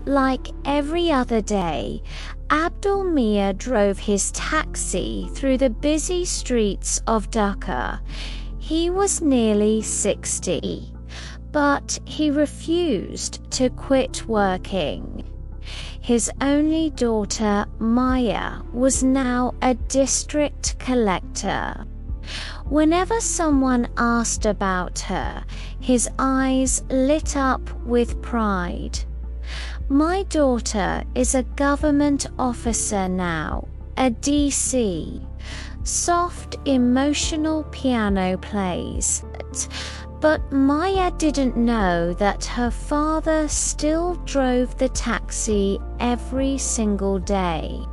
Like every other day, Abdul Mia drove his taxi through the busy streets of Dhaka. He was nearly 60, but he refused to quit working. His only daughter, Maya, was now a district collector. Whenever someone asked about her, his eyes lit up with pride. "My daughter is a government officer now, a DC." Soft, emotional piano plays. But Maya didn't know that her father still drove the taxi every single day.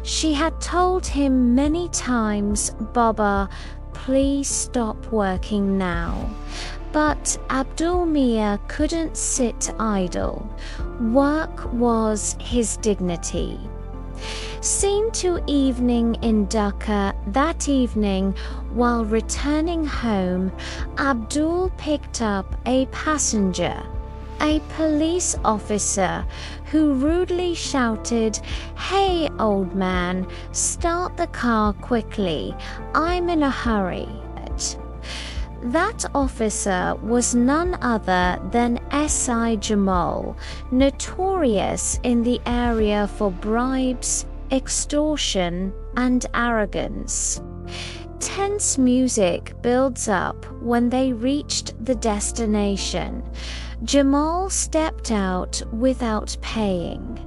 She had told him many times, "Baba, please stop working now." But Abdul Mia couldn't sit idle. Work was his dignity. Seen to evening in Dhaka that evening, while returning home, Abdul picked up a passenger, a police officer, who rudely shouted, "Hey, old man, start the car quickly. I'm in a hurry." That officer was none other than SI Jamal, notorious in the area for bribes, extortion, and arrogance. Tense music builds up when they reached the destination. Jamal stepped out without paying.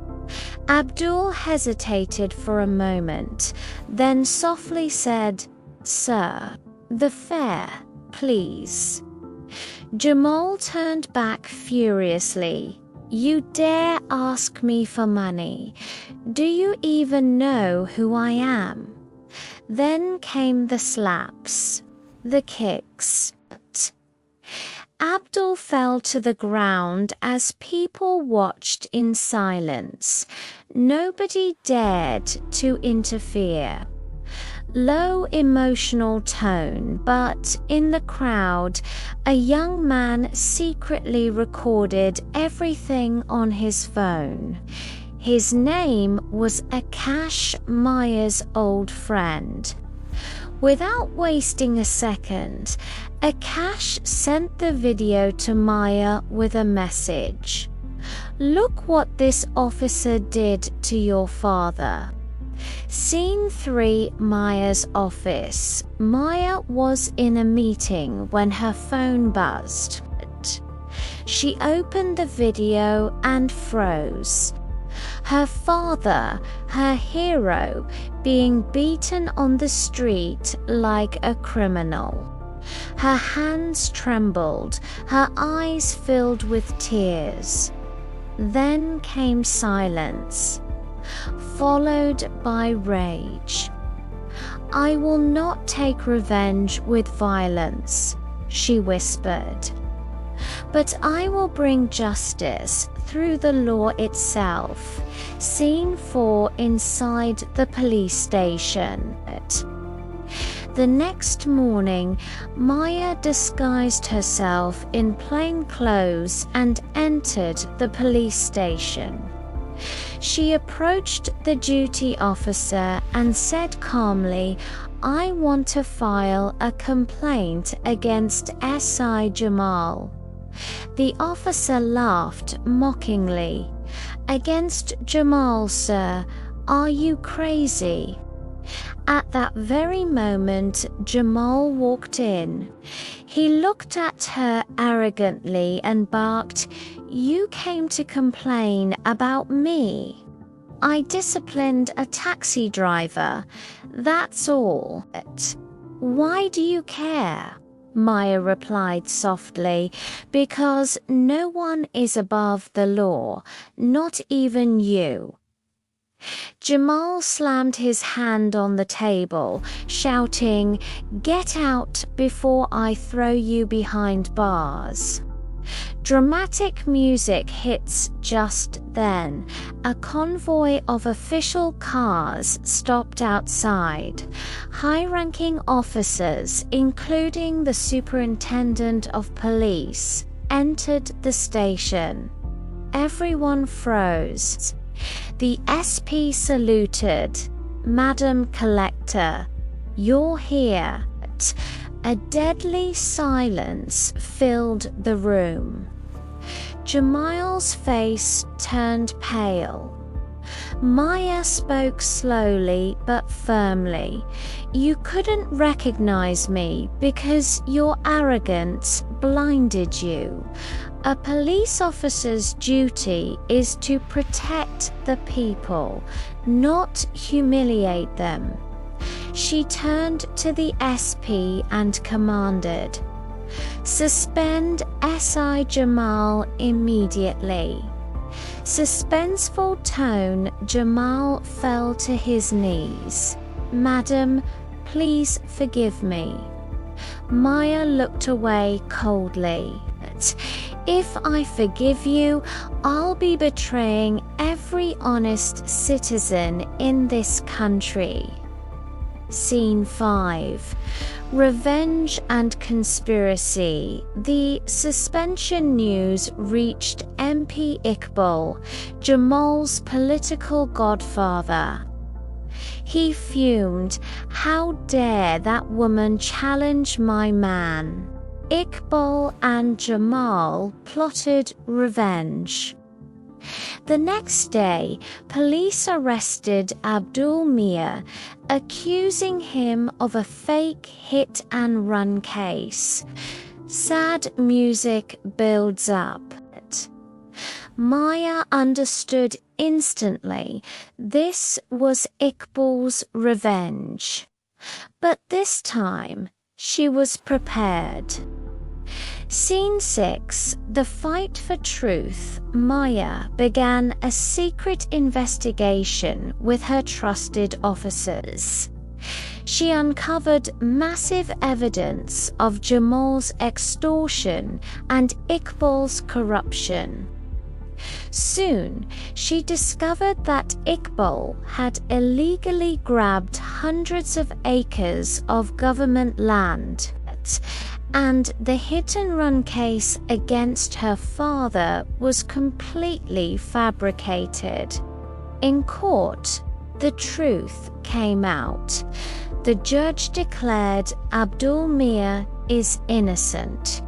Abdul hesitated for a moment, then softly said, "Sir, the fare, please." Jamal turned back furiously. "You dare ask me for money? Do you even know who I am?" Then came the slaps, the kicks. Abdul fell to the ground as people watched in silence. Nobody dared to interfere. Low emotional tone, but in the crowd, a young man secretly recorded everything on his phone. His name was Akash, Maya's old friend. Without wasting a second, Akash sent the video to Maya with a message. "Look what this officer did to your father." Scene 3, Maya's office. Maya was in a meeting when her phone buzzed. She opened the video and froze. Her father, her hero, being beaten on the street like a criminal. Her hands trembled, her eyes filled with tears. Then came silence, followed by rage. "I will not take revenge with violence," she whispered. "But I will bring justice through the law itself." Scene 4, inside the police station. The next morning, Maya disguised herself in plain clothes and entered the police station. She approached the duty officer and said calmly, "I want to file a complaint against SI Jamal." The officer laughed mockingly. "Against Jamal, sir? Are you crazy?" At that very moment, Jamal walked in. He looked at her arrogantly and barked, "You came to complain about me. I disciplined a taxi driver. That's all." "Why do you care?" Maya replied softly, "Because no one is above the law, not even you." Jamal slammed his hand on the table, shouting, "Get out before I throw you behind bars." Dramatic music hits just then. A convoy of official cars stopped outside. High-ranking officers, including the superintendent of police, entered the station. everyone froze. The SP saluted. "Madam Collector, you're here." A deadly silence filled the room. Jamal's face turned pale. Maya spoke slowly but firmly. "You couldn't recognize me because your arrogance blinded you. A police officer's duty is to protect the people, not humiliate them." She turned to the SP and commanded, "Suspend SI Jamal immediately." Suspenseful tone, Jamal fell to his knees. "Madam, please forgive me." Maya looked away coldly. "If I forgive you, I'll be betraying every honest citizen in this country." Scene 5. Revenge and conspiracy. The suspension news reached MP Iqbal, Jamal's political godfather. He fumed, "How dare that woman challenge my man?" Iqbal and Jamal plotted revenge. The next day, police arrested Abdul Mia, accusing him of a fake hit-and-run case. Sad music builds up. Maya understood instantly this was Iqbal's revenge. But this time, she was prepared. Scene 6. The fight for truth. Maya began a secret investigation with her trusted officers. She uncovered massive evidence of Jamal's extortion and Iqbal's corruption. Soon, she discovered that Iqbal had illegally grabbed hundreds of acres of government land, and the hit-and-run case against her father was completely fabricated. In court, the truth came out. The judge declared Abdul Mia is innocent.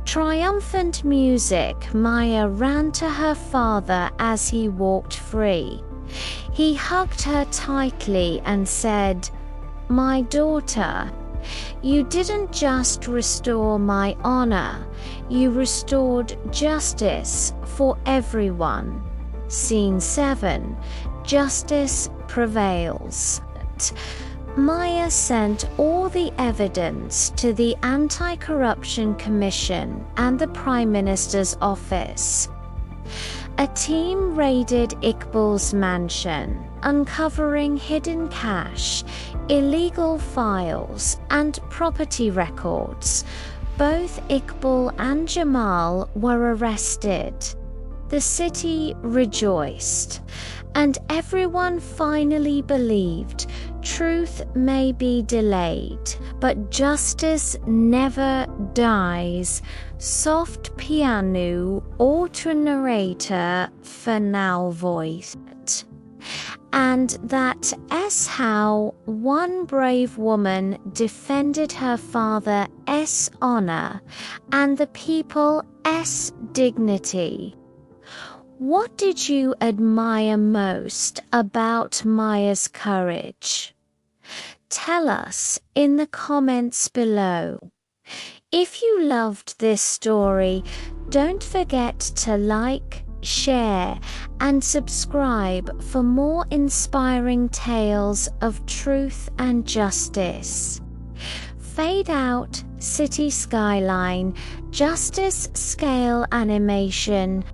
Triumphant music, Maya ran to her father as he walked free. He hugged her tightly and said, "My daughter, you didn't just restore my honor, you restored justice for everyone." Scene 7. Justice prevails. Maya sent all the evidence to the Anti-Corruption Commission and the Prime Minister's office. A team raided Iqbal's mansion, uncovering hidden cash, illegal files, and property records. Both Iqbal and Jamal were arrested. The city rejoiced, and everyone finally believed truth may be delayed, but justice never dies. Soft piano, auto narrator, final voice. And that's how one brave woman defended her father's honor and the people's dignity. What did you admire most about Maya's courage? Tell us in the comments below. If you loved this story, don't forget to like, share, and subscribe for more inspiring tales of truth and justice. Fade out, city skyline, justice scale animation,